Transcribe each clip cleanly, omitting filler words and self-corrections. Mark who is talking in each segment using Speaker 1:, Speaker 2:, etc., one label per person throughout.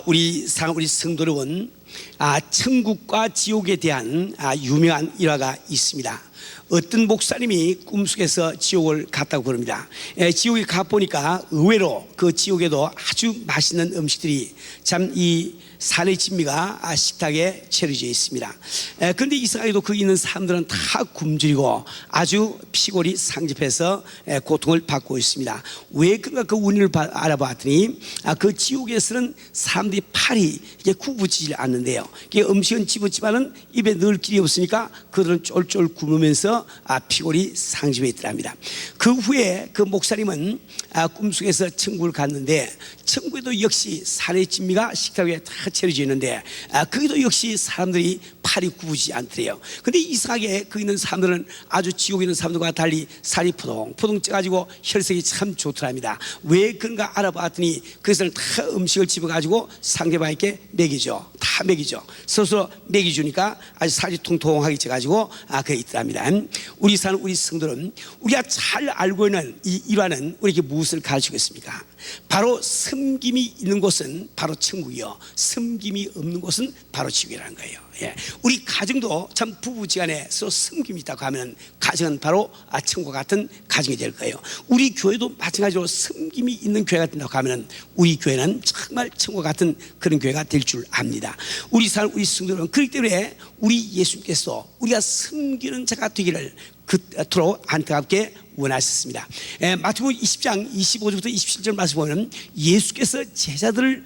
Speaker 1: 우리 성도 여러분, 천국과 지옥에 대한 유명한 일화가 있습니다. 어떤 목사님이 꿈속에서 지옥을 갔다고 그럽니다. 지옥에 가보니까 의외로 그 지옥에도 아주 맛있는 음식들이 참 이 산의 진미가 식탁에 차려져 있습니다. 그런데 이상하게도 거기 있는 사람들은 다 굶주리고 아주 피골이 상접해서 고통을 받고 있습니다. 왜 그런가 그 원인을 알아봤더니 그 지옥에서는 사람들이 팔이 이게 구부지질 않는데요. 음식은 집었지만은 입에 넣을 길이 없으니까 그들은 쫄쫄 굶으면서 피골이 상접해 있더랍니다. 그 후에 그 목사님은 꿈속에서 천국을 갔는데 천국에도 역시 산의 진미가 식탁 위에 다 차려져 있는데 거기도 역시 사람들이 팔이 굽어지지 않더래요. 근데 이상하게 거기 있는 사람들은 아주 지옥에 있는 사람들과 달리 살이 포동포동 쪄가지고 혈색이 참 좋더랍니다. 왜 그런가 알아봤더니 그것을 다 음식을 집어가지고 상대방에게 먹이죠. 다 먹이죠. 스스로 먹이주니까 아주 살이 통통하게 쪄가지고 그게 있더랍니다. 우리 사는 우리 성도는 우리가 잘 알고 있는 이 일화는 우리에게 무엇을 가르치겠습니까? 바로 섬김이 있는 곳은 바로 천국이요, 섬김이 없는 곳은 바로 지옥이라는 거예요. 우리 가정도 참 부부지간에 서로 섬김이 있다고 하면 가정은 바로 천국과 같은 가정이 될 거예요. 우리 교회도 마찬가지로 섬김이 있는 교회가 된다고 하면 우리 교회는 정말 천국과 같은 그런 교회가 될 줄 압니다. 우리 사는 우리 성도는 그렇기 때문에 우리 예수님께서 우리가 섬기는 자가 되기를 그토록 안타깝게 원하셨습니다. 마태복음 20장 25절부터 27절 말씀 보면 예수께서 제자들을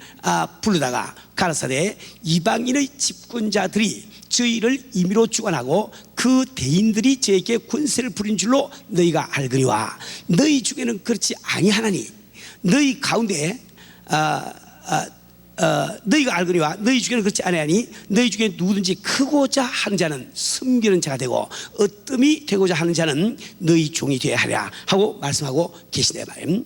Speaker 1: 불러다가 가라사대 이방인의 집권자들이 저희를 임의로 주관하고 그 대인들이 저에게 권세를 부린 줄로 너희가 알거니와 너희 중에는 그렇지 아니하나니 너희 가운데 너희가 알거니와 너희 중에는 그렇지 아니하니 너희 중에 누구든지 크고자 하는 자는 섬기는 자가 되고 어뜸이 되고자 하는 자는 너희 종이 되어야 하랴 하고 말씀하고 계시네 말이에요.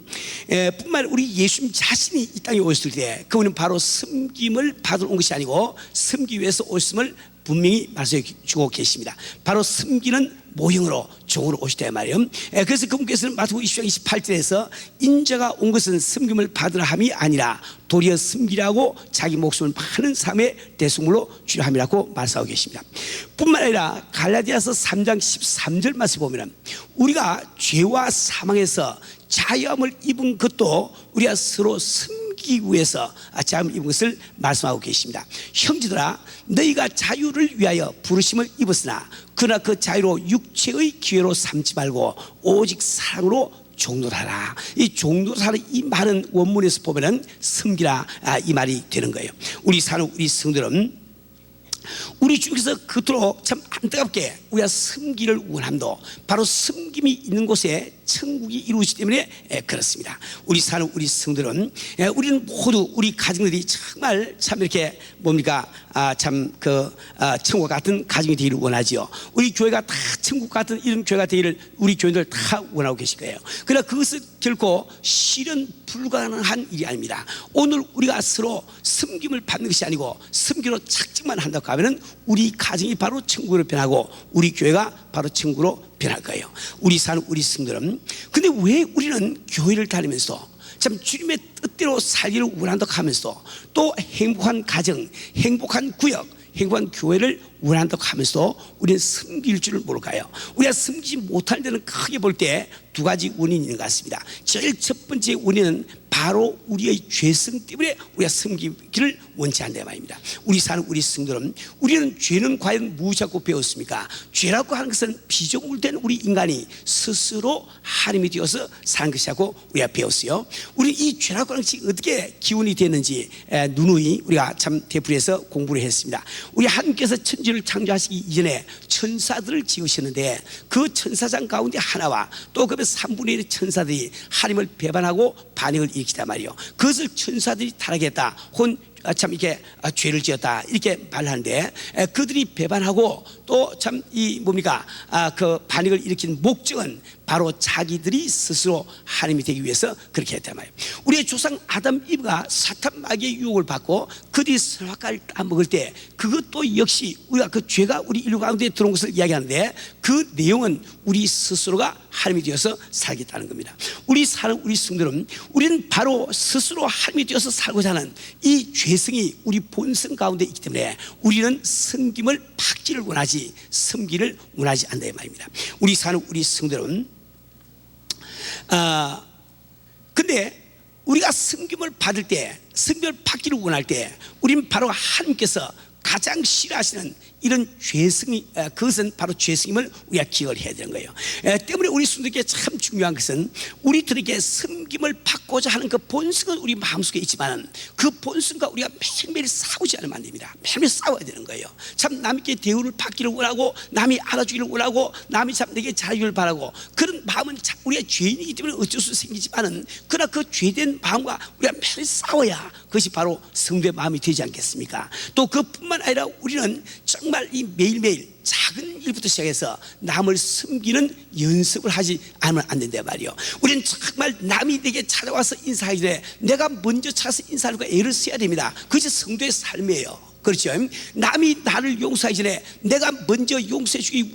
Speaker 1: 뿐만 아니라 우리 예수님 자신이 이 땅에 오셨을 때 그분은 바로 섬김을 받으러 온 것이 아니고 섬기기 위해서 오셨음을 분명히 말씀해 주고 계십니다. 바로 섬기는 모형으로 종으로 오시다 말이에요. 그래서 그분께서는 마태복음 20장 28절에서 인자가 온 것은 섬김을 받으라 함이 아니라 도리어 섬기라고 자기 목숨을 파는 삶의 대속물로 주려 함이라고 말씀하고 계십니다. 뿐만 아니라 갈라디아서 3장 13절 말씀 보면 우리가 죄와 사망에서 자유함을 입은 것도 우리가 서로 섬기기 위해서 자유함을 입은 것을 말씀하고 계십니다. 형제들아 너희가 자유를 위하여 부르심을 입었으나 그러나 그 자유로 육체의 기회로 삼지 말고 오직 사랑으로 종노하라. 이 종노하라는 이 말은 원문에서 보면은 섬기라 이 말이 되는 거예요. 우리 사는 우리 성도들은 우리 주께서 그토록 참 안타깝게 우리가 섬기를 원함도 바로 섬김이 있는 곳에 천국이 이루어지기 때문에 그렇습니다. 우리 사는 우리 성들은 우리는 모두 우리 가정들이 정말 참 이렇게 뭡니까 참 그 천국과 같은 가정이 되기를 원하지요. 우리 교회가 다 천국 같은 이런 교회가 되기를 우리 교인들 다 원하고 계실 거예요. 그러나 그것은 결코 실현 불가능한 일이 아닙니다. 오늘 우리가 서로 섬김을 받는 것이 아니고 섬기로 착증만 한다고 하면 우리 가정이 바로 천국으로 변하고 우리 교회가 바로 천국으로 변할 거예요. 우리 사는 우리 성도들은 근데 왜 우리는 교회를 다니면서 참 주님의 뜻대로 살기를 원한다고 하면서 또 행복한 가정, 행복한 구역, 행복한 교회를 원한다고 하면서 우리는 섬길 줄을 모를까요? 우리가 섬기지 못할 때는 크게 볼 때 두 가지 원인이 있는 것 같습니다. 제일 첫 번째 원인은 바로 우리의 죄성 때문에 우리가 섬기기를 원치 않는 말입니다. 우리 사는 우리 성도는 우리는 죄는 과연 무엇이라고 배웠습니까? 죄라고 하는 것은 피조물된 우리 인간이 스스로 하나님이 되어서 사는 것이라고 우리가 배웠어요. 우리 이 죄라고 하는 것이 어떻게 기원이 되는지 누누이 우리가 참 되풀이해서 공부를 했습니다. 우리 하나님께서 천지를 창조하시기 이전에 천사들을 지으셨는데 그 천사장 가운데 하나와 또 그 3분의 1의 천사들이 하나님을 배반하고 반역을 일으키단 말이에요. 그것을 천사들이 타락했다 혹은 참 이렇게 죄를 지었다 이렇게 말하는데 그들이 배반하고 또 참 이 뭡니까 그 반역을 일으킨 목적은 바로 자기들이 스스로 하나님이 되기 위해서 그렇게 했단 말이에요. 우리의 조상 아담 이브가 사탄 마귀의 유혹을 받고 그들이 선악과를 따먹을 때 그것도 역시 우리가 그 죄가 우리 인류 가운데 들어온 것을 이야기하는데 그 내용은 우리 스스로가 하나님이 되어서 살겠다는 겁니다. 우리 사는 우리 성도는 우리는 바로 스스로 하나님이 되어서 살고자 하는 이 죄성이 우리 본성 가운데 있기 때문에 우리는 섬김을 받기를 원하지 섬기를 원하지 않는다 이 말입니다. 우리 사는 우리 성도는 근데 우리가 섬김을 받을 때 섬김을 받기를 원할 때 우리는 바로 하나님께서 가장 싫어하시는 이런 죄성이 그것은 바로 죄성임을 우리가 기억을 해야 되는 거예요. 때문에 우리 성도에게 참 중요한 것은 우리들에게 섬김을 받고자 하는 그 본성은 우리 마음속에 있지만 그 본성과 우리가 매일매일 싸우지 않으면 안 됩니다. 매일매일 싸워야 되는 거예요. 참 남에게 대우를 받기를 원하고 남이 알아주기를 원하고 남이 참 내게 잘해주기를 바라고 그런 마음은 우리가 죄인이기 때문에 어쩔 수 생기지만은 그러나 그 죄된 마음과 우리가 매일 싸워야 그것이 바로 성도의 마음이 되지 않겠습니까? 또 그뿐만 아니라 우리는 정말 이 매일매일 작은 일부터 시작해서 남을 섬기는 연습을 하지 않으면 안 된다 말이요. 우리는 정말 남이 내게 찾아와서 인사하기 전에 내가 먼저 찾아서 인사하려고 애를 써야 됩니다. 그것이 성도의 삶이에요. 그렇죠. 남이 나를 용서하기 전에 내가 먼저 용서해 주기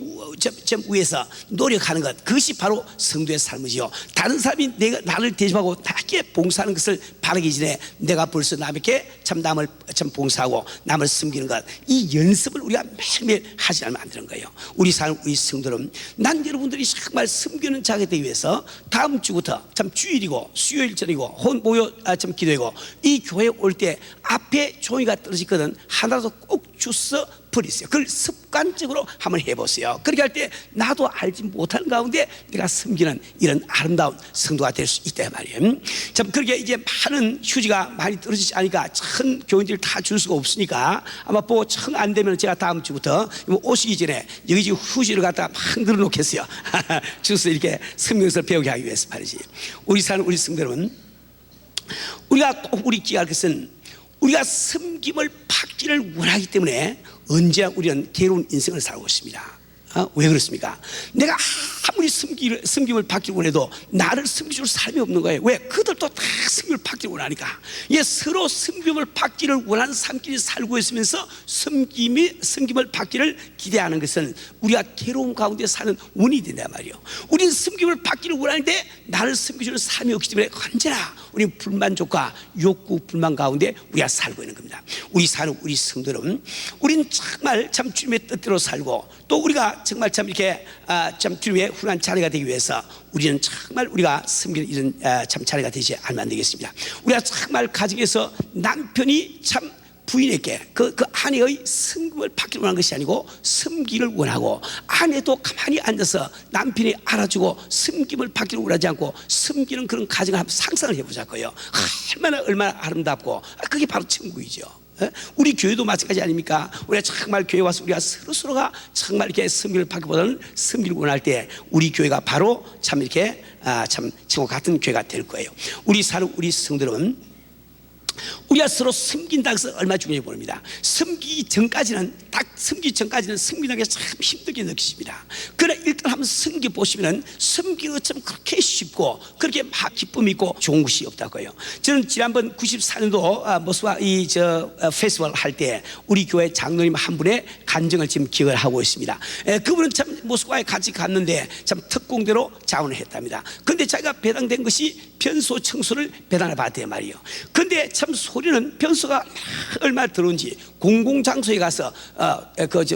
Speaker 1: 위해서 노력하는 것, 그것이 바로 성도의 삶이지요. 다른 사람이 나를 대접하고 나에게 봉사하는 것을 바라기 전에 내가 벌써 남에게 참 남을 참 봉사하고 남을 섬기는 것, 이 연습을 우리가 매일매일 하지 않으면 안 되는 거예요. 우리 성도는 난 여러분들이 정말 섬기는 자가 되기 위해서 다음 주부터 참 주일이고 수요일 전이고 모여 참 기도이고 이 교회에 올 때 앞에 종이가 떨어지거든 하나라도 꼭 주워 버리세요. 그걸 습관적으로 한번 해보세요. 그렇게 할 때 나도 알지 못하는 가운데 내가 섬기는 이런 아름다운 성도가 될 수 있다 말이에요. 참 그렇게 이제 많은 휴지가 많이 떨어지지 않으니까 천 교인들 다 줄 수가 없으니까 아마 뭐 청 안 되면 제가 다음 주부터 오시기 전에 여기 지금 휴지를 갖다가 막 늘어놓겠어요. 주서 이렇게 성경서를 배우게 하기 위해서 말이지. 우리 사는 우리 성도는 우리가 꼭 우리 기억할 것은 우리가 섬김을 받기를 원하기 때문에 언제나 우리는 괴로운 인생을 살고 있습니다. 왜 그렇습니까? 내가 아무리 섬김을 받기를 원해도 나를 섬겨줄 사람이 없는 거예요. 왜? 그들도 다 섬김을 받기를 원하니까. 서로 섬김을 받기를 원하는 사람끼리 살고 있으면서 섬김을 받기를 기대하는 것은 우리가 괴로운 가운데 사는 원인이 된단 말이에요. 우리는 섬김을 받기를 원하는데 나를 섬겨주는 사람이 없기 때문에 언제나 우리는 불만족과 욕구 불만 가운데 우리가 살고 있는 겁니다. 우리 사는 우리 성도는 우리는 정말 참 주님의 뜻대로 살고 또 우리가 정말 참 이렇게 참 주님의 훌륭한 자녀가 되기 위해서 우리는 정말 우리가 섬기는 이런 참 자녀가 되지 않으면 안 되겠습니다. 우리가 정말 가정에서 남편이 참 부인에게 그 아내의 섬김을 받기를 원하는 것이 아니고 섬기를 원하고 아내도 가만히 앉아서 남편이 알아주고 섬김을 받기를 원하지 않고 섬기는 그런 가정을 한번 상상을 해보자고요. 얼마나 아름답고 그게 바로 천국이죠. 우리 교회도 마찬가지 아닙니까? 우리가 정말 교회 와서 우리가 서로가 정말 이렇게 섬기를 받기보다는 섬기를 원할 때 우리 교회가 바로 참 이렇게 참 천국 같은 교회가 될 거예요. 우리 성도는 우리가 서로 섬긴다는 것은 얼마나 중요해 보입니다. 섬기기 전까지는 섬기는 게 참 힘들게 느끼십니다. 그러나 일단 한번 섬겨 보시면은 섬기는 것처럼 그렇게 쉽고 그렇게 막 기쁨이 있고 좋은 것이 없다고요. 저는 지난번 94년도 모스크바 페스티벌 할 때 우리 교회 장로님 한 분의 간증을 지금 기억을 하고 있습니다. 그분은 참 모스크바에 같이 갔는데 참 특공대로 자원을 했답니다. 근데 자기가 배당된 것이 변소 청소를 배당을 받았단 말이에요. 근데 참 소리는 변소가 얼마나 더러운지 공공장소에 가서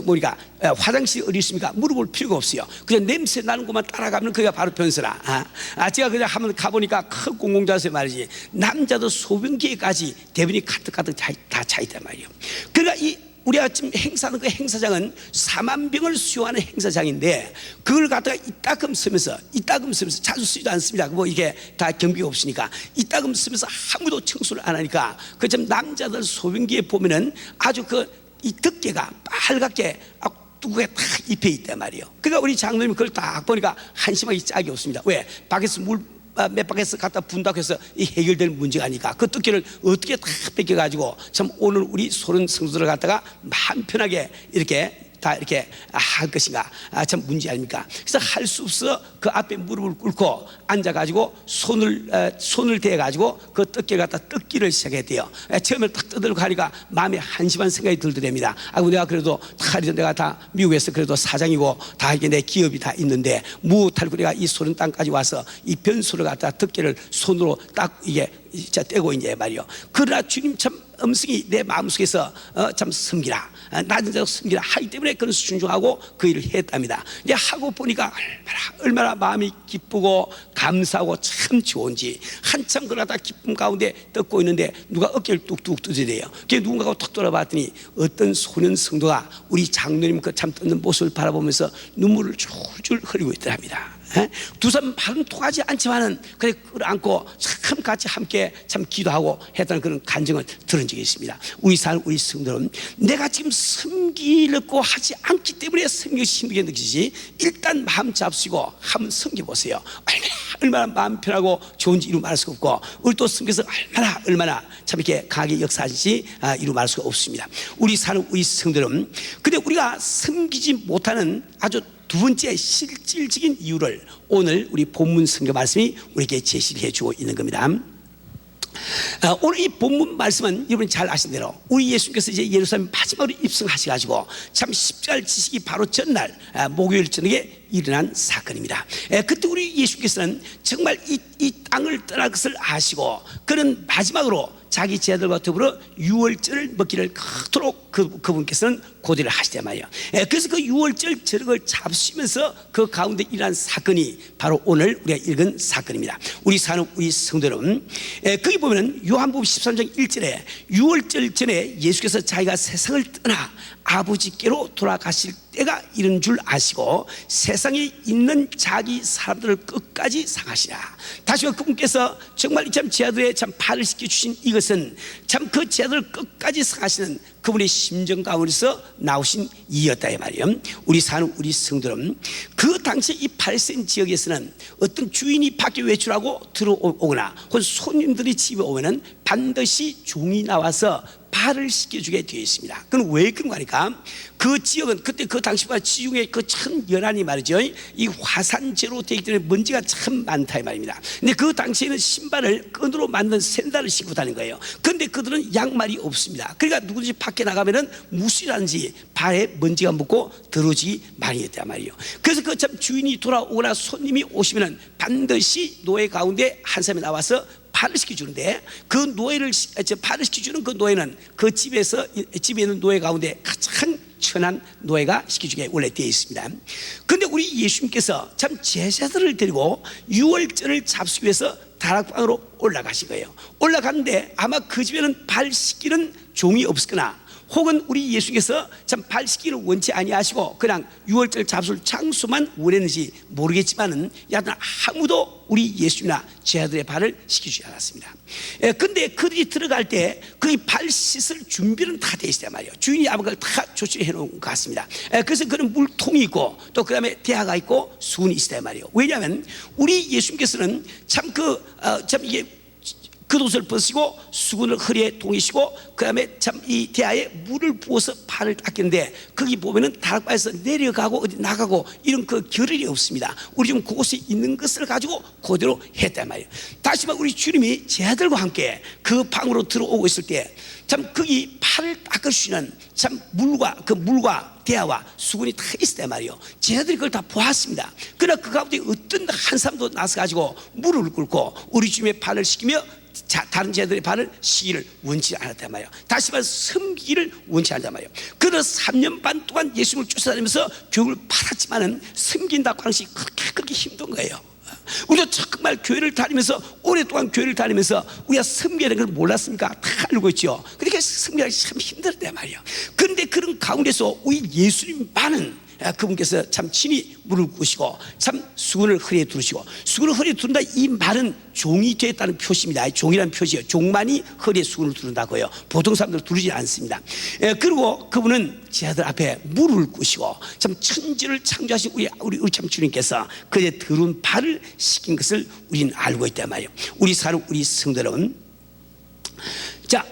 Speaker 1: 우리가 화장실이 어디 있습니까? 물어볼 필요가 없어요. 그냥 냄새 나는 곳만 따라가면 그게 바로 변소라. 제가 그냥 한번 가보니까 큰 공공장소에 말이지 남자도 소변기에까지 대변이 가득가득 다 차 있단 말이에요. 그러니까 우리가 지금 행사하는 그 행사장은 4만 병을 수용하는 행사장인데 그걸 갖다가 이따금 쓰면서 자주 쓰지도 않습니다. 뭐 이게 다 경비가 없으니까 이따금 쓰면서 아무도 청소를 안 하니까 그 좀 남자들 소변기에 보면은 아주 이 덮개가 빨갛게 뚜껑에 딱 입혀 있단 말이에요. 그러니까 우리 장로님이 그걸 딱 보니까 한심하게 짝이 없습니다. 왜? 밖에서 몇 바퀴에서 갖다 분다고 해서 이 해결될 문제가 아니까 그 뜯기를 어떻게 다 뺏겨가지고 참 오늘 우리 소련 성도들을 갖다가 마음 편하게 이렇게 다 이렇게 할 것인가? 참 문제 아닙니까? 그래서 할 수 없어 그 앞에 무릎을 꿇고 앉아가지고 손을 대가지고 그 떡기를 갖다 뜯기를 시작했대요. 처음에 딱 뜯으려고 하니까 마음에 한심한 생각이 들더랍니다. 내가 그래도 내가 다 미국에서 그래도 사장이고 다 이게 내 기업이 다 있는데 무탈고 내가 이 소련 땅까지 와서 이 변소를 갖다 덮개를 손으로 딱 이게 떼고 있냐 말이요. 그러나 주님 참 음성이 내 마음속에서 참 섬기라, 낮은 자로 섬기라 하기 때문에 그런 순종하고 그 일을 했답니다. 이제 하고 보니까 얼마나 마음이 기쁘고 감사하고 참 좋은지, 한참 그러다 기쁨 가운데 뜯고 있는데 누가 어깨를 뚝뚝 두드려요. 그게 누군가가 탁 돌아봤더니 어떤 소년 성도가 우리 장로님 그 참 뜯는 모습을 바라보면서 눈물을 줄줄 흘리고 있더랍니다. 두 사람 말은 통하지 않지만은 그래 끌어안고 참 같이 함께 참 기도하고 했다는 그런 간증을 들은 적이 있습니다. 우리 성도는 내가 지금 섬기려고 하지 않기 때문에 섬기기 힘들게 느끼지, 일단 마음 잡수고 한번 섬겨보세요. 얼마나 마음 편하고 좋은지 이루 말할 수가 없고, 우리 또 섬겨서 얼마나 참 이렇게 강하게 역사하는지 이루 말할 수가 없습니다. 우리 성도는 근데 우리가 섬기지 못하는 아주 두 번째 실질적인 이유를 오늘 우리 본문 성경 말씀이 우리에게 제시를 해주고 있는 겁니다. 오늘 이 본문 말씀은 여러분이 잘 아신 대로 우리 예수님께서 이제 예루살렘 마지막으로 입성하셔가지고 참 십자가를 지시기 바로 전날 목요일 저녁에 일어난 사건입니다. 그때 우리 예수님께서는 정말 이 땅을 떠날 것을 아시고 그는 마지막으로 자기 제자들과 더불어 유월절을 먹기를 그토록 그분께서는 고대를 하시단 말이에요. 그래서 그 유월절 저녁을 잡수면서 그 가운데 일어난 사건이 바로 오늘 우리가 읽은 사건입니다. 우리 성도는 거기 보면 요한복음 13장 1절에 유월절 전에 예수께서 자기가 세상을 떠나 아버지께로 돌아가실 때가 이른 줄 아시고 세상에 있는 자기 사람들을 끝까지 상하시라. 다시 말해 그분께서 정말 참 제자들의 참 발을 씻겨주신 이것은 참 그 제자들을 끝까지 상하시는 그분의 심정 가운데서 나오신 이였다 이 말이에요. 우리 성도는 그 당시 이 팔레스타인 지역에서는 어떤 주인이 밖에 외출하고 들어오거나 혹은 손님들이 집에 오면은 반드시 종이 나와서 발을 씻겨주게 되어 있습니다. 그건 왜 그런가 하니까 그 지역은 그때 그 당시보다 지중해 그 참 연안이 말이죠, 이 화산재로 되어 있기 때문에 먼지가 참 많다 이 말입니다. 근데 그 당시에는 신발을 끈으로 만든 샌들을 신고 다니는 거예요. 그런데 그들은 양말이 없습니다. 그러니까 누구든지 밖에 나가면은 무엇이라든지 발에 먼지가 묻고 더러워지기 마련이었단 말이에요. 그래서 그 참 주인이 돌아오거나 손님이 오시면은 반드시 노예 가운데 한 사람이 나와서 발을 시켜주는데, 그 발을 시켜주는 그 노예는 그 집에 있는 노예 가운데 가장 천한 노예가 시켜주게 원래 되어 있습니다. 그런데 우리 예수님께서 참 제자들을 데리고 유월절을 잡수기 위해서 다락방으로 올라가신 거예요. 올라갔는데 아마 그 집에는 발 씻기는 종이 없었거나 혹은 우리 예수님께서 참 발 씻기를 원치 아니하시고 그냥 유월절 잡술 장소만 원했는지 모르겠지만은 여하튼 아무도 우리 예수님이나 제자들의 발을 씻기지 않았습니다. 근데 그들이 들어갈 때 그 발 씻을 준비는 다 돼 있단 말이에요. 주인이 아마 그걸 다 조치해 놓은 것 같습니다. 그래서 그런 물통이 있고 또 그 다음에 대야가 있고 수건이 있단 말이에요. 왜냐하면 우리 예수님께서는 참 이게 겉옷을 벗으시고 수건을 허리에 동이시고 그 다음에 참 이 대야에 물을 부어서 발을 닦이는데 거기 보면은 다락방에서 내려가고 어디 나가고 이런 그 겨를이 없습니다. 우리 좀 그곳에 있는 것을 가지고 그대로 했단 말이에요. 다시 말해 우리 주님이 제자들과 함께 그 방으로 들어오고 있을 때 참 거기 팔을 닦아주시는 참 물과 대야와 수건이 다 있었단 말이에요. 제자들이 그걸 다 보았습니다. 그러나 그 가운데 어떤 한 사람도 나서 가지고 무릎을 꿇고 우리 주님의 발을 씻기며 다른 제자들의 발을 씻기를 원치 않았단 말이에요. 다시 말해 섬기기를 원치 않았단 말이에요. 그래서 3년 반 동안 예수님을 쫓아다니면서 교육을 받았지만은 섬긴다고 하는 것이 그렇게 힘든 거예요. 우리도 정말 교회를 다니면서 오랫동안 교회를 다니면서 우리가 섬겨야 되는 걸 몰랐습니까? 다 알고 있죠. 그러니까 섬기기 참 힘들단 말이에요. 그런데 그런 가운데서 우리 예수님만은 그분께서 참 친히 물을 끄시고 참 수건을 허리에 두르시고, 수건을 허리에 두른다 이 말은 종이 됐다는 표시입니다. 종이라는 표시예요. 종만이 허리에 수건을 두른다고요. 보통 사람들 두르지 않습니다. 그리고 그분은 제자들 앞에 물을 끄시고 참 천지를 창조하신 우리 참 주님께서 그의 더러운 발을 씻긴 것을 우리는 알고 있단 말이에요. 우리 성도는 자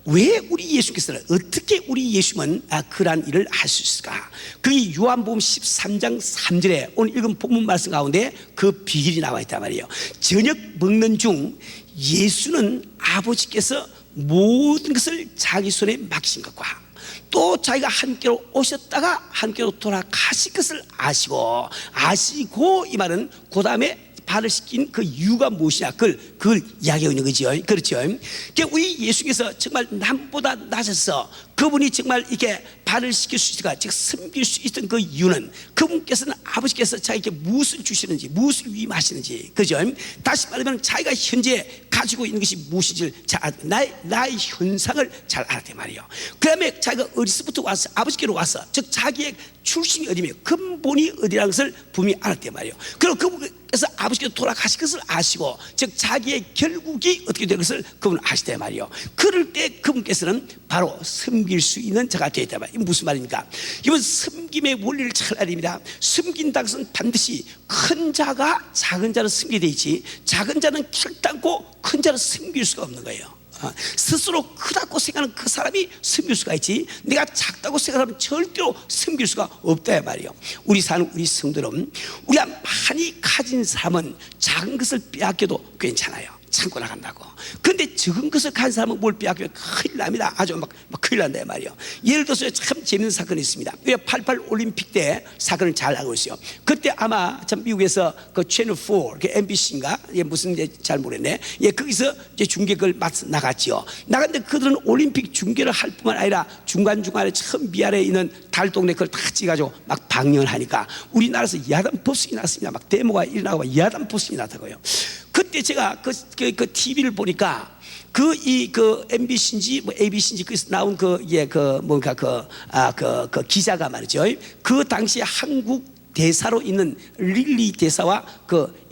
Speaker 1: 왜 우리 예수께서는, 어떻게 우리 예수님은 그러한 일을 할 수 있을까? 그게 요한복음 13장 3절에 오늘 읽은 본문 말씀 가운데 그 비밀이 나와 있단 말이에요. 저녁 먹는 중 예수는 아버지께서 모든 것을 자기 손에 맡기신 것과 또 자기가 함께로 오셨다가 함께로 돌아가실 것을 아시고 이 말은 그 다음에 발을 씻긴 그 이유가 무엇이냐, 그걸 이야기하고 있는 거죠. 그렇죠. 그러니까 우리 예수께서 정말 남보다 낮아서 그분이 정말 이렇게 발을 씻길 수 있을까, 즉 섬길 수 있던 그 이유는 그분께서는 아버지께서 자기에게 무엇을 주시는지, 무엇을 위임하시는지, 그죠? 다시 말하면 자기가 현재 가지고 있는 것이 무엇인지를 잘 나의 현상을 잘 알았단 말이에요. 그 다음에 자기가 어디서부터 와서 아버지께로 와서, 즉 자기의 출신이 어디며 근본이 어디라는 것을 분명히 알았단 말이에요. 그리고 그분께서 아버지께서 돌아가실 것을 아시고, 즉 자기의 결국이 어떻게 될 것을 그분은 아시단 말이에요. 그럴 때 그분께서는 바로 섬길 수 있는 자가 되었단 말이에요. 무슨 말입니까? 이건 섬김의 원리를 잘 알아야 됩니다. 섬긴다는 것은 반드시 큰 자가 작은 자를 섬기게 돼 있지, 작은 자는 결단코 큰 자를 섬길 수가 없는 거예요. 스스로 크다고 생각하는 그 사람이 섬길 수가 있지, 내가 작다고 생각하면 절대로 섬길 수가 없다 말이에요. 우리 사는 우리 성도는, 우리가 많이 가진 사람은 작은 것을 빼앗겨도 괜찮아요. 참고 나간다고. 근데 적은 것을 가진 사람은 뭘 빼앗기면 큰일 납니다. 아주 막 큰일 난다 말이에요. 예를 들어서 참 재밌는 사건이 있습니다. 88 올림픽 때 사건을 잘 알고 있어요. 그때 아마 참 미국에서 그 채널 4, 그 MBC인가, 무슨 잘 모르겠네. 거기서 이제 중계를 나갔지요. 나갔는데 그들은 올림픽 중계를 할 뿐만 아니라 중간중간에 처음 미아래에 있는 달 동네 그걸 다 찍어가지고 막 방영을 하니까 우리나라에서 야단 법석이 났습니다. 막 데모가 일어나고 야단 법석이 났다고요. 그때 제가 그 TV를 보니까 그 MBC인지 뭐 ABC인지 거기서 나온 그 기자가 말이죠. 그 당시에 한국 대사로 있는 릴리 대사와 그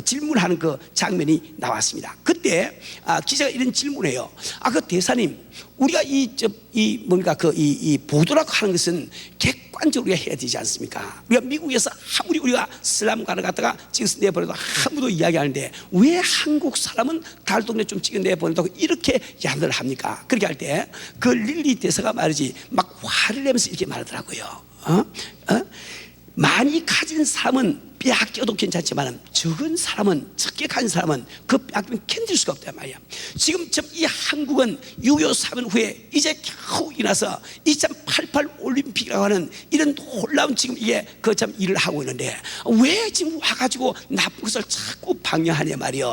Speaker 1: 질문하는 그 장면이 나왔습니다. 그때 기자가 이런 질문해요. 그 대사님, 우리가 이 보도라고 하는 것은 객관적으로 해야 되지 않습니까? 우리가 미국에서 아무리 우리가 슬람가를 갖다가 찍어서 내보내도 아무도 이야기하는데 왜 한국 사람은 달 동네 좀 찍어 내보낸다고 이렇게 야단을 합니까? 그렇게 할 때 그 릴리 대사가 말이지 막 화를 내면서 이렇게 말하더라고요. 많이 가진 사람은 빼앗겨도 괜찮지만 적은 사람은, 적게 가진 사람은 그 빼앗기면 견딜 수가 없단 말이야. 지금 이 한국은 6.25 사변 후에 이제 겨우 일어나서 2088 올림픽이라고 하는 이런 놀라운 지금 참 일을 하고 있는데 왜 지금 와가지고 나쁜 것을 자꾸 방해하냐 말이야.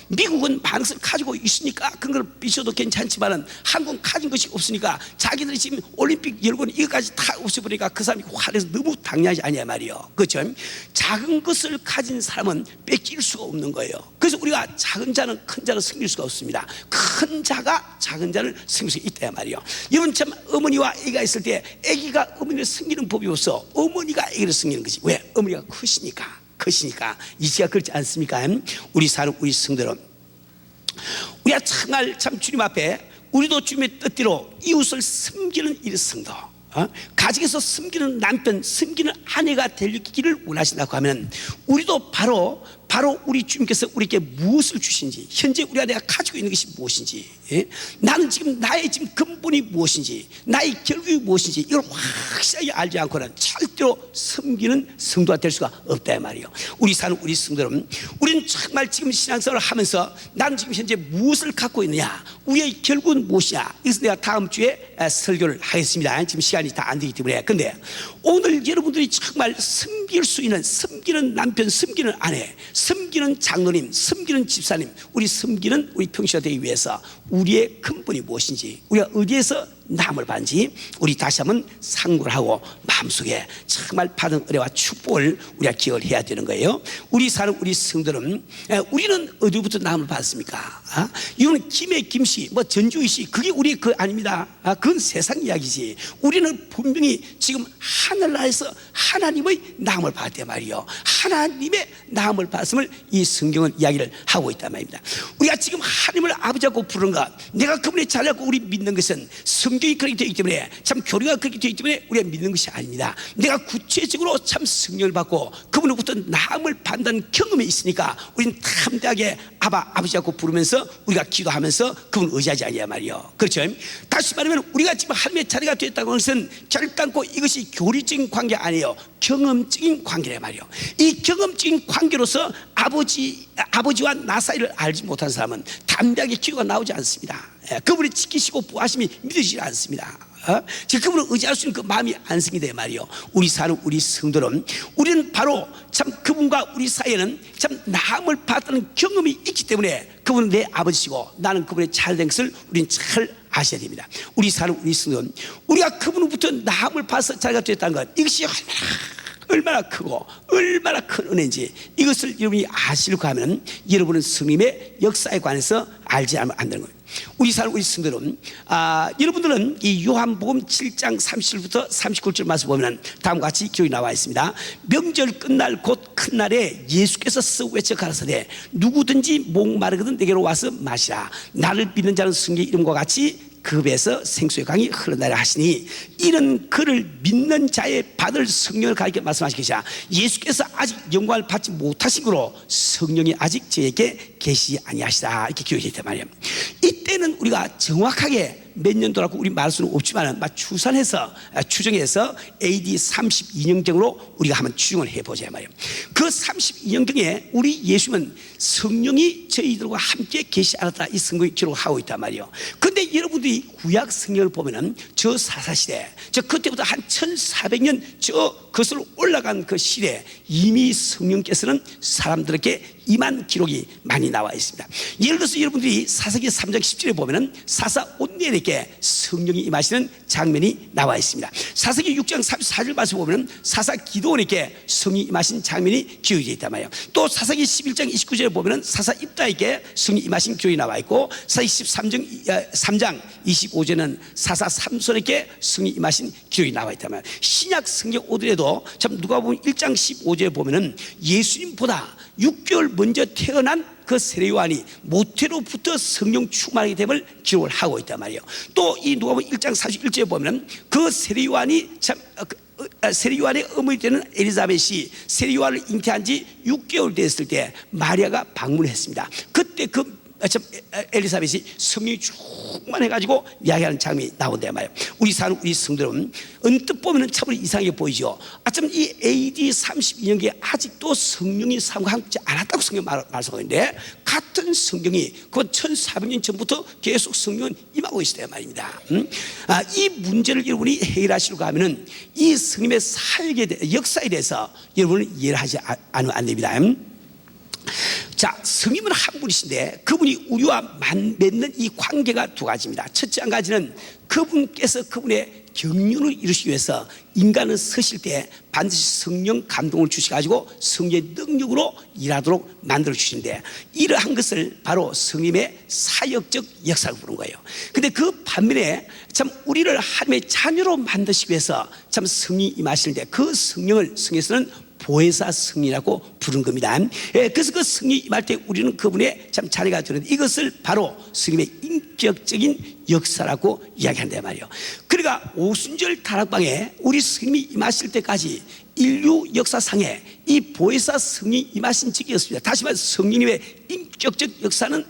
Speaker 1: 미국은 많은 것을 가지고 있으니까 그런 걸 비춰도 괜찮지만 한국은 가진 것이 없으니까 자기들이 지금 올림픽 열고 이것까지 다 없애버리니까 그 사람이 화내서 너무 당연하지 않냐 말이야. 그렇죠? 작은 것을 가진 사람은 뺏길 수가 없는 거예요. 그래서 우리가 작은 자는 큰 자를 섬길 수가 없습니다. 큰 자가 작은 자를 섬길 수 있다 말이에요. 여러분 참 어머니와 아기가 있을 때 아기가 어머니를 섬기는 법이 없어. 어머니가 아기를 섬기는 것이. 왜? 어머니가 크시니까. 이제가 그렇지 않습니까? 우리 사는 우리 성도는 우리가 정말 참 주님 앞에 우리도 주님의 뜻대로 이웃을 섬기는 이 성도, 가정에서 섬기는 남편, 섬기는 아내가 되기를 원하신다고 하면 우리도 바로 우리 주님께서 우리에게 무엇을 주신지, 현재 우리가 내가 가지고 있는 것이 무엇인지, 나는 지금 나의 지금 근본이 무엇인지, 나의 결국이 무엇인지 이걸 확실하게 알지 않고는 절대로 섬기는 성도가 될 수가 없다 말이에요. 우리 사는 우리 성도는 우리는 정말 지금 신앙생활을 하면서 나는 지금 현재 무엇을 갖고 있느냐, 우리의 결국은 무엇이냐, 그래서 내가 다음 주에 설교를 하겠습니다. 지금 시간이 다 안 되기 때문에. 근데 오늘 여러분들이 정말 섬길 수 있는, 섬기는 남편, 섬기는 아내, 섬기는 장로님, 섬기는 집사님, 우리 섬기는 우리 평시가 되기 위해서 우리의 근본이 무엇인지, 우리가 어디에서 남을 받는지 우리 다시 한번 상고를 하고 마음속에 정말 받은 은혜와 축복을 우리가 기억을 해야 되는 거예요. 우리 사는 우리 성도는 우리는 어디부터 남을 받습니까? 이거는 김해 김씨, 뭐 전주희 씨, 그게 우리 아닙니다. 그건 세상 이야기지. 우리는 분명히 지금 하늘나라에서 하나님의 남을 받았단 말이요. 하나님의 남을 받았음을 이 성경은 이야기를 하고 있단 말입니다. 우리가 지금 하나님을 아버지라고 부르는 것, 내가 그분의 자녀라고 우리 믿는 것은 성경 성경이 그렇게 되어 있기 때문에, 참 교리가 그렇게 되어 있기 때문에 우리가 믿는 것이 아닙니다. 내가 구체적으로 참 성령을 받고 그분으로부터 나음을 받는 경험이 있으니까 우리는 담대하게 아버지라고 부르면서 우리가 기도하면서 그분 의지하지 아니야 말이요. 그렇죠? 다시 말하면 우리가 지금 하나님의 자녀가 되었다는 것은 결단코 이것이 교리적인 관계 아니에요. 경험적인 관계란 말이요. 이 경험적인 관계로서 아버지와 나 사이를 알지 못한 사람은 담대하게 기도가 나오지 않습니다. 그분이 지키시고 부하심이 믿어지지 않습니다. 지금 그분을 의지할 수 있는 그 마음이 안성이 돼 말이요. 우리 사는 우리 성도는, 우리는 바로 참 그분과 우리 사이에는 참 나음을 받는 경험이 있기 때문에 그분은 내 아버지시고 나는 그분의 잘된 것을 우리는 잘 아셔야 됩니다. 우리 사는 우리 성도는 우리가 그분으로부터 나음을 받아서 자리가 되었다는 것, 이것이 얼마나 크고 얼마나 큰 은혜인지 이것을 여러분이 아시려고 하면 여러분은 성령의 역사에 관해서 알지 않으면 안 되는 거예요. 우리 사는 우리 성도는 여러분들은 이 요한복음 7장 30절부터 39절 말씀 보면 다음과 같이 기록이 나와 있습니다. 명절 끝날 곧 큰 날에 예수께서 쓱 외쳐 가라사대 누구든지 목마르거든 내게로 와서 마시라. 나를 믿는 자는 성령의 이름과 같이 그 배에서 생수의 강이 흘러나라 하시니, 이런 그를 믿는 자의 받을 성령을 가리켜 말씀하시 계시라. 예수께서 아직 영광을 받지 못하신 거로 성령이 아직 저에게 계시지 아니하시라, 이렇게 기록이 있단 말이에요. 이때는 우리가 정확하게 몇 년도라고 우리 말할 수는 없지만 추정해서 AD 32년경으로 우리가 한번 추정을 해보자 말이에요. 그 32년경에 우리 예수님은 성령이 저희들과 함께 계시지 않았다, 이 성경이 기록하고 있단 말이에요. 근데 여러분들이 구약 성경을 보면은 저 사사시대, 그때부터 한 1400년 그것으로 올라간 그 시대에 이미 성령께서는 사람들에게 임한 기록이 많이 나와 있습니다. 예를 들어서 여러분들이 사사기 3장 10절에 보면은 사사 온니엘에게 성령이 임하시는 장면이 나와 있습니다. 사사기 6장 34절 말씀 보면은 사사 기드온에게 성령이 임하신 장면이 기록이 되어 있단 말이에요. 또 사사기 11장 29절에 보면은 사사 입다에게 성령이 임하신 기록이 나와 있고, 사사기 3장 25절에는 사사 삼손에게 성령이 임하신 기록이 나와 있단 말이에요. 신약 성경 오더라도 참 누가복음 1장 15절에 보면은 예수님보다 6개월 먼저 태어난 그 세례요한이 모태로부터 성령 충만하게 됨을 기록을 하고 있단 말이에요. 또 이 누가복음 1장 41절에 보면 그 세례요한이 세례요한의 어머니 때는 엘리사벳이 세례요한을 잉태한 지 6개월 됐을 때 마리아가 방문했습니다. 그때 엘리사벳이 성령이 충만해가지고 이야기하는 장면이 나온단 말이에요. 우리 사는 우리 성도는 언뜻 보면 참으로 이상하게 보이죠. 참 이 AD 32년기에 아직도 성령이 사용하지 않았다고 성경 말씀하는데, 같은 성경이 그 1400년 전부터 계속 성령은 임하고 있었단 말입니다. 이 문제를 여러분이 해결하시려고 하면은 이 성령의 사역에 역사에 대해서 여러분은 이해를 하지 않으면 안 됩니다. 자, 성님은 한 분이신데 그분이 우리와 맺는 이 관계가 두 가지입니다. 첫째 한 가지는 그분께서 그분의 경륜을 이루시기 위해서 인간을 서실 때 반드시 성령 감동을 주셔가지고 성령의 능력으로 일하도록 만들어 주시는데, 이러한 것을 바로 성님의 사역적 역사를 부르는 거예요. 근데 그 반면에 참 우리를 하나님의 자녀로 만드시기 위해서 참 성령이 임하시는데, 그 성령을 성에서는 보혜사 성령이라고 부른 겁니다. 그래서 그 성령이 임할 때 우리는 그분의 참 자녀가 되는데, 이것을 바로 성령의 인격적인 역사라고 이야기한단 말이에요. 그러니까 오순절 다락방에 우리 성령이 임하실 때까지 인류 역사상에 이 보혜사 성령이 임하신 적이 없습니다. 다시 말해서 성령님의 인격적 역사는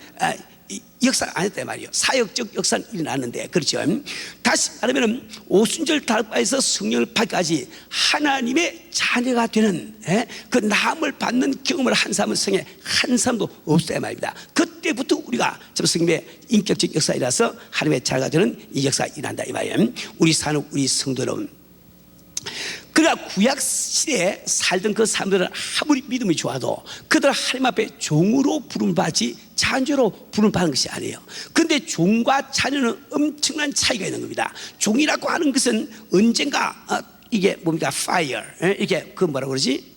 Speaker 1: 역사가 안 했단 말이에요. 사역적 역사는 일어났는데, 그렇죠. 다시 말하면 오순절 다락방에서 성령을 받기까지 하나님의 자녀가 되는 그 나음을 받는 경험을 한 사람은 성에 한 사람도 없었단 말입니다. 그때부터 우리가 성령의 인격적 역사이라서 하나님의 자녀가 되는 이 역사가 일어난다 이 말이에요. 우리 사는 우리 성도는, 그러나 구약 시대에 살던 그 사람들은 아무리 믿음이 좋아도 그들 하나님 앞에 종으로 부름받지 자녀로 부름받는 것이 아니에요. 그런데 종과 자녀는 엄청난 차이가 있는 겁니다. 종이라고 하는 것은 언젠가 이게 뭡니까? fire, 이게 그 뭐라 그러지?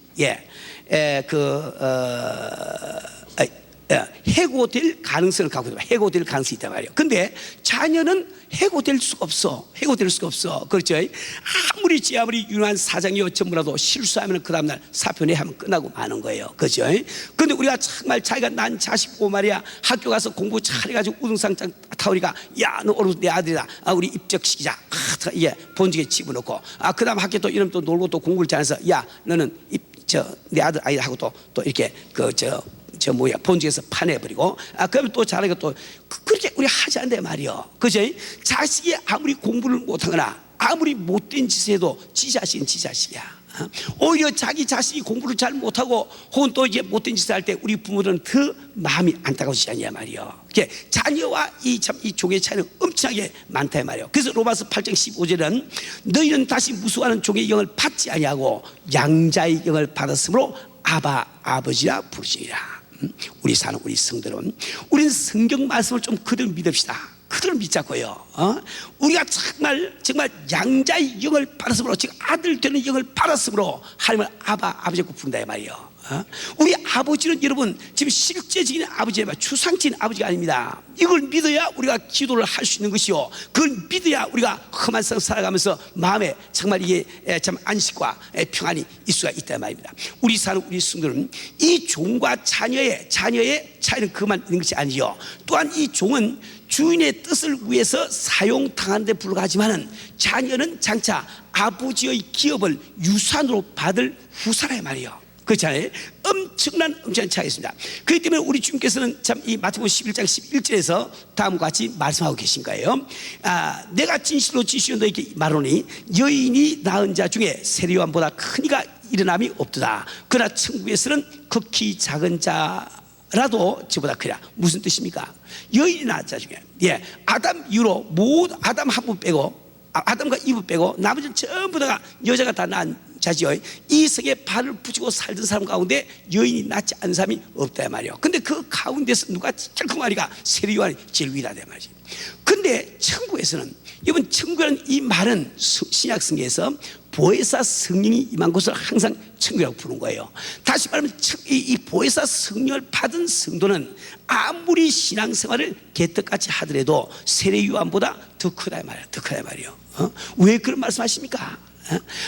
Speaker 1: 해고될 가능성을 갖고 있다. 해고될 가능성이 있단 말이에요. 근데 자녀는 해고될 수가 없어. 해고될 수가 없어. 그렇죠? 아무리 유능한 사장이요 전무라도 실수하면 그 다음날 사표 내하면 끝나고 마는 거예요. 그렇죠? 근데 우리가 정말 자기가 난 자식 보고 말이야 학교 가서 공부 잘해가지고 우등상장 타오리가 야 너 오늘 내 아들이다. 우리 입적시키자. 예, 본직에 집어넣고 그 다음 학교 또 이름 또 놀고 또 공부를 잘해서 야 너는 내 아들 아이하고 또 이렇게 본직에서 파내버리고 그러면 또 잘하고 또 그렇게 우리 하지 않는데 말이요. 그죠? 자식이 아무리 공부를 못하거나 아무리 못된 짓을 해도 지 자식은 지 자식이야. 오히려 자기 자식이 공부를 잘 못하고 혹은 또 이제 못된 짓을 할 때 우리 부모들은 더 마음이 안타까우시지 않냐 말이요. 자녀와 이 종의 차이는 엄청나게 많다 말이요. 그래서 로마서 8장 15절은 너희는 다시 무수하는 종의 영을 받지 아니하고 양자의 영을 받았으므로 아바 아버지라 부르시리라. 우리 사는 우리 성들은 우리는 성경 말씀을 좀 그대로 믿읍시다. 그들을 믿자고요. 우리가 정말 양자의 영을 받았으므로 즉 아들 되는 영을 받았으므로 하나님을 아바 아버지라고 부른다 이 말이에요. 우리 아버지는 여러분 지금 실제적인 아버지가 추상적인 아버지가 아닙니다. 이걸 믿어야 우리가 기도를 할 수 있는 것이요, 그걸 믿어야 우리가 험한 세상 살아가면서 마음에 정말 이게 참 안식과 평안이 있을 수가 있다 말입니다. 우리 사는 우리 성도는 이 종과 자녀의 차이는 그만 있는 것이 아니요, 또한 이 종은 주인의 뜻을 위해서 사용당하는 데 불과하지만 자녀는 장차 아버지의 기업을 유산으로 받을 후사라 말이에요. 그렇잖아요. 엄청난 차이가 있습니다. 그렇기 때문에 우리 주님께서는 참 이 마태복음 11장 11절에서 다음과 같이 말씀하고 계신 거예요. 내가 진실로 너에게 말하노니 여인이 낳은 자 중에 세례요한보다 큰 이가 일어남이 없도다. 그러나 천국에서는 극히 작은 자라도 저보다 크리라. 무슨 뜻입니까? 여인이 낳은 자 중에 아담 이후로 모두 아담 한 분 빼고 아담과 이브 빼고 나머지는 전부 다가 여자가 다 낳은 자지요. 이 성에 발을 붙이고 살던 사람 가운데 여인이 낳지 않은 사람이 없다 말이에요. 근데 그 가운데서 누가 제일 큰 말이가 세례요한이 제일 위라다 말이지. 근데 천국에서는, 여러분 천국이라는 이 말은 신약 성경에서 보혜사 성령이 임한 곳을 항상 천국이라고 부르는 거예요. 다시 말하면 이 보혜사 성령을 받은 성도는 아무리 신앙생활을 개떡같이 하더라도 세례요한보다 더 크다 말이에요. 더 크다 말이에요. 왜 그런 말씀하십니까?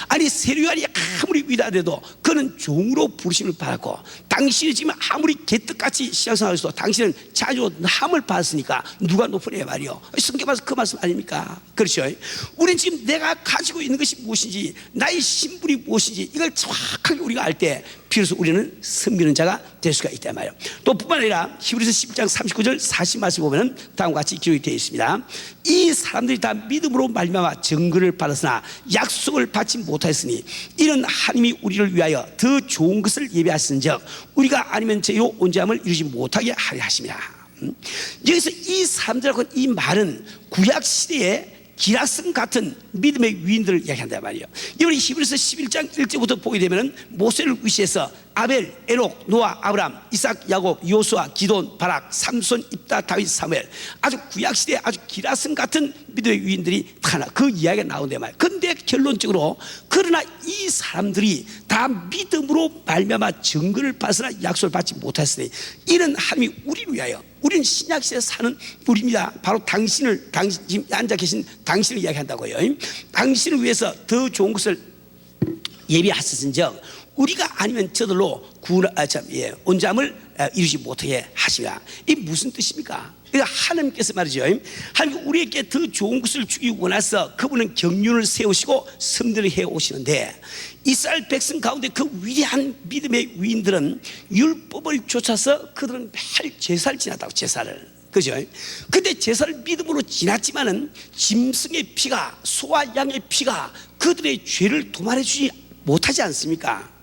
Speaker 1: 아니 세례요한이 아무리 위대하더라도 그는 종으로 부르심을 받았고, 당신이 지금 아무리 개떡같이 신앙생활을 해도 당신은 자녀로 함을 받았으니까 누가 높으냐 말이요. 성경에서 그 말씀 아닙니까? 그렇죠. 우리는 지금 내가 가지고 있는 것이 무엇인지, 나의 신분이 무엇인지 이걸 정확하게 우리가 알 때 비로소 우리는 섬기는 자가 될 수가 있단 말이에요. 또 뿐만 아니라 히브리서 11장 39절 40 말씀 보면 다음과 같이 기록이 되어 있습니다. 이 사람들이 다 믿음으로 말미암아 증거를 받았으나 약속을 받지 못하였으니 이는 하나님이 우리를 위하여 더 좋은 것을 예비하신즉 우리가 아니면 저희로 온전함을 이루지 못하게 하려 하심이라. 여기서 이 사람들하고 이 말은 구약시대에 기라성 같은 믿음의 위인들을 이야기한단 말이에요. 여러분 히브리서 11장 1절부터 보게 되면 모세를 위시해서 아벨, 에녹, 노아, 아브람, 이삭, 야곱, 요수아, 기돈, 바락, 삼손, 입다, 다윗, 사무엘, 아주 구약시대에 아주 기라성 같은 믿음의 위인들이 하나 그 이야기가 나온단 말이에요. 근데 결론적으로 그러나 이 사람들이 다 믿음으로 말미암아 증거를 받으나 약속을 받지 못했으니 이는 하나님이 우리를 위하여, 우리는 신약시대에 사는 우리입니다. 바로 당신 지금 앉아 계신 당신을 이야기한다고요. 당신을 위해서 더 좋은 것을 예비하셨은즉 우리가 아니면 저들로 온전함을 이루지 못하게 하시라. 이게 무슨 뜻입니까? 그러니까 하나님께서 말이죠, 하나님 우리에게 더 좋은 것을 주기 원해서 그분은 경륜을 세우시고 섬들을 해오시는데, 이스라엘 백성 가운데 그 위대한 믿음의 위인들은 율법을 좇아서 그들은 매일 제사를 지났다고, 제사를. 그죠? 근데 제사를 믿음으로 지났지만은 짐승의 피가, 소와 양의 피가 그들의 죄를 도말해 주지 못하지 않습니까?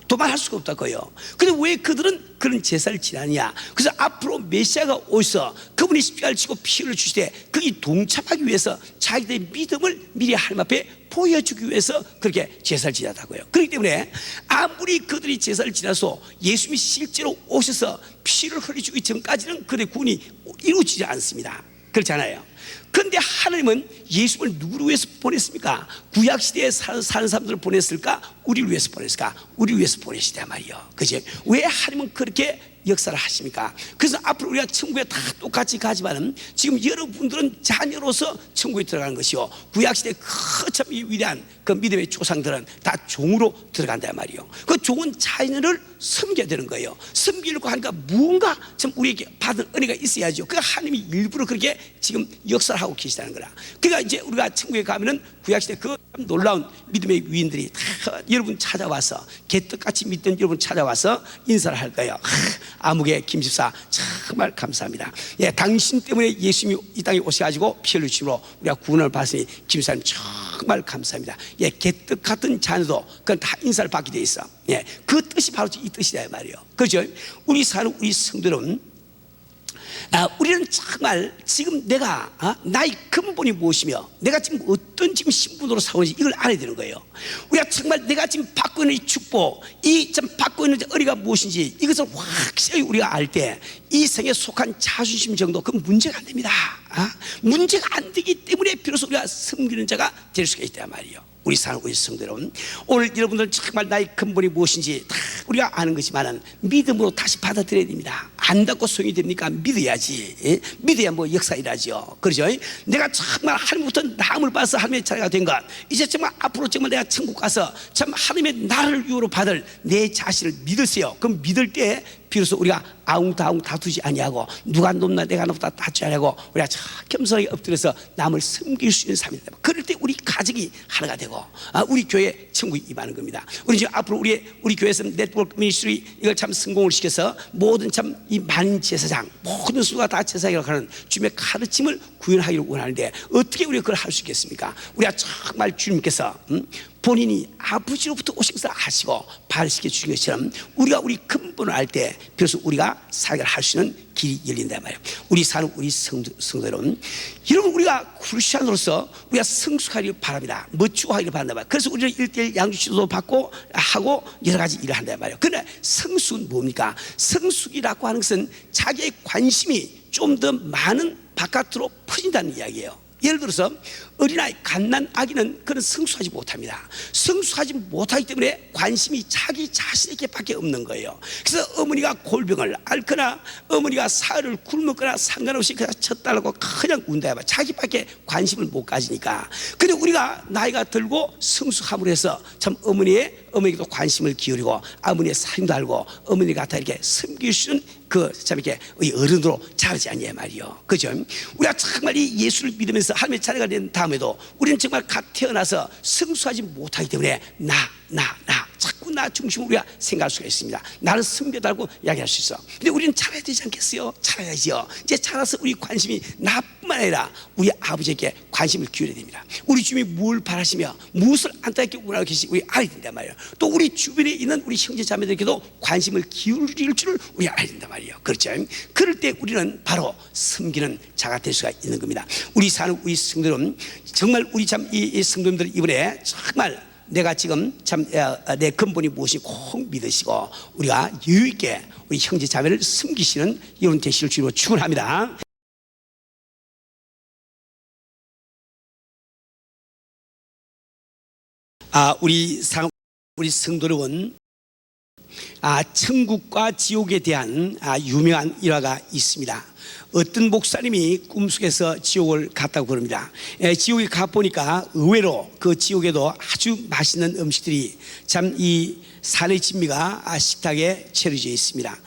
Speaker 1: 도말할 수가 없다고요. 근데 왜 그들은 그런 제사를 지나느냐? 그래서 앞으로 메시아가 오셔서 그분이 십자가를 지고 피를 주시되 거기 동참하기 위해서 자기들의 믿음을 미리 하나님 앞에 보여주기 위해서 그렇게 제사를 지났다고요. 그렇기 때문에 아무리 그들이 제사를 지나서 예수님이 실제로 오셔서 피를 흘려주기 전까지는 그들의 구원이 이루어지지 않습니다. 그렇잖아요. 그런데 하나님은 예수님을 누구를 위해서 보냈습니까? 구약시대에 사는 사람들을 보냈을까? 우리를 위해서 보냈을까? 우리를 위해서 보내시단 말이에요. 그치? 왜 하나님은 그렇게 역사를 하십니까? 그래서 앞으로 우리가 천국에 다 똑같이 가지만은 지금 여러분들은 자녀로서 천국에 들어가는 것이요, 구약시대 참 위대한 그 믿음의 조상들은 다 종으로 들어간단 말이요. 그 종은 자녀를 섬겨야 되는 거예요. 섬기려고 하니까 무언가 참 우리에게 받은 은혜가 있어야죠. 그 하나님이 일부러 그렇게 지금 역사를 하고 계시다는 거라. 그러니까 이제 우리가 천국에 가면은 구약시대 그 놀라운 믿음의 위인들이 다 여러분 찾아와서, 개떡같이 믿던 여러분 찾아와서 인사를 할 거예요. 아무개 김집사 정말 감사합니다. 예, 당신 때문에 예수님이 이 땅에 오셔가지고 피 흘리심으로 우리가 구원을 받으니 김집사님 정말 감사합니다. 예, 개떡 같은 자녀도 그건 다 인사를 받게 돼 있어. 예, 그 뜻이 바로 이 뜻이다 말이에요. 그렇죠? 우리 사는 우리 성도는 우리는 정말 지금 내가 나의 근본이 무엇이며 내가 지금 어떤 지금 신분으로 살아오는지 이걸 알아야 되는 거예요. 우리가 정말 내가 지금 받고 있는 이 축복, 이 참 받고 있는 은혜가 무엇인지 이것을 확실히 우리가 알 때 이 생에 속한 자존심 정도 그건 문제가 안 됩니다. 문제가 안 되기 때문에 비로소 우리가 섬기는 자가 될 수가 있단 말이에요. 우리 사는 우리 성도 여러분, 오늘 여러분들은 정말 나의 근본이 무엇인지 다 우리가 아는 것이지만 믿음으로 다시 받아들여야 됩니다. 안다고 소용이 됩니까? 믿어야지. 예? 믿어야 뭐 역사 일하죠. 그렇죠? 내가 정말 하나님부터 나음을 받아서 하나님의 자녀가 된 것, 이제 정말 앞으로 정말 내가 천국 가서 참 하나님의 나를 위로로 받을 내 자신을 믿으세요. 그럼 믿을 때 비로소 우리가 아웅다웅 다투지 아니하고 누가 높나 내가 높다 다투지 아니하고 우리가 겸손하게 엎드려서 남을 섬길 수 있는 삶이 됩니다. 그럴 때 우리 가정이 하나가 되고 우리 교회 천국이 임하는 겁니다. 우리 지금 앞으로 우리 교회에서 네트워크 미니스트리 이걸 참 성공을 시켜서 모든 참 이 만인 제사장, 모든 수가 다 제사장이라고 하는 주님의 가르침을 구현하기를 원하는데 어떻게 우리가 그걸 할 수 있겠습니까? 우리가 정말 주님께서 본인이 아버지로부터 오신 것을 아시고 발시켜 주신 것처럼 우리가 우리 근본을 알 때 비로소 우리가 사역을 할 수 있는 길이 열린단 말이에요. 우리 사는 우리 성도 여러분, 우리가 크리스천으로서 우리가 성숙하기를 바랍니다. 멋지고하기를 바란단 말이에요. 그래서 우리는 1:1 양육 지도도 받고 하고 여러 가지 일을 한단 말이에요. 그러나 성숙은 뭡니까? 성숙이라고 하는 것은 자기의 관심이 좀 더 많은 바깥으로 퍼진다는 이야기예요. 예를 들어서 어린아이, 갓난 아기는 그런 성숙하지 못합니다. 성숙하지 못하기 때문에 관심이 자기 자신에게 밖에 없는 거예요. 그래서 어머니가 골병을 앓거나 어머니가 사흘을 굶었거나 상관없이 그냥 쳤달라고 그냥 운다야 자기밖에 관심을 못 가지니까. 근데 우리가 나이가 들고 성숙함으로 해서 참 어머니에게도 관심을 기울이고 어머니의 사랑도 알고 어머니가 다 이렇게 섬길 수 있는 참 이렇게 어른으로 자라지 않냐 말이요. 그죠? 우리가 정말 이 예수를 믿으면서 하나님의 자녀가 된 다음에도 우리는 정말 갓 태어나서 성숙하지 못하기 때문에 자꾸 나 중심으로 우리가 생각할 수가 있습니다. 나를 섬겨달라고 이야기할 수 있어. 근데 우리는 자라야 되지 않겠어요? 자라야지요. 이제 자라서 우리 관심이 나뿐만 아니라 우리 아버지에게 관심을 기울여야 됩니다. 우리 주님이 뭘 바라시며 무엇을 안타깝게 원하고 계시지 우리 알아야 된단 말이에요. 또 우리 주변에 있는 우리 형제 자매들에게도 관심을 기울일 줄을 우리 알아야 된단 말이에요. 그렇죠? 그럴 때 우리는 바로 섬기는 자가 될 수가 있는 겁니다. 우리 사는 우리 성도들은 정말 우리 참 이 성도님들 이번에 정말 내가 지금 참 내 근본이 무엇이 꼭 믿으시고 우리가 여유 있게 우리 형제 자매를 섬기시는 여러분 되시길 주로 축원합니다. 우리 성도 여러분, 천국과 지옥에 대한 유명한 일화가 있습니다. 어떤 목사님이 꿈속에서 지옥을 갔다고 그럽니다. 지옥에 가보니까 의외로 그 지옥에도 아주 맛있는 음식들이 참 이 산의 진미가 식탁에 차려져 있습니다.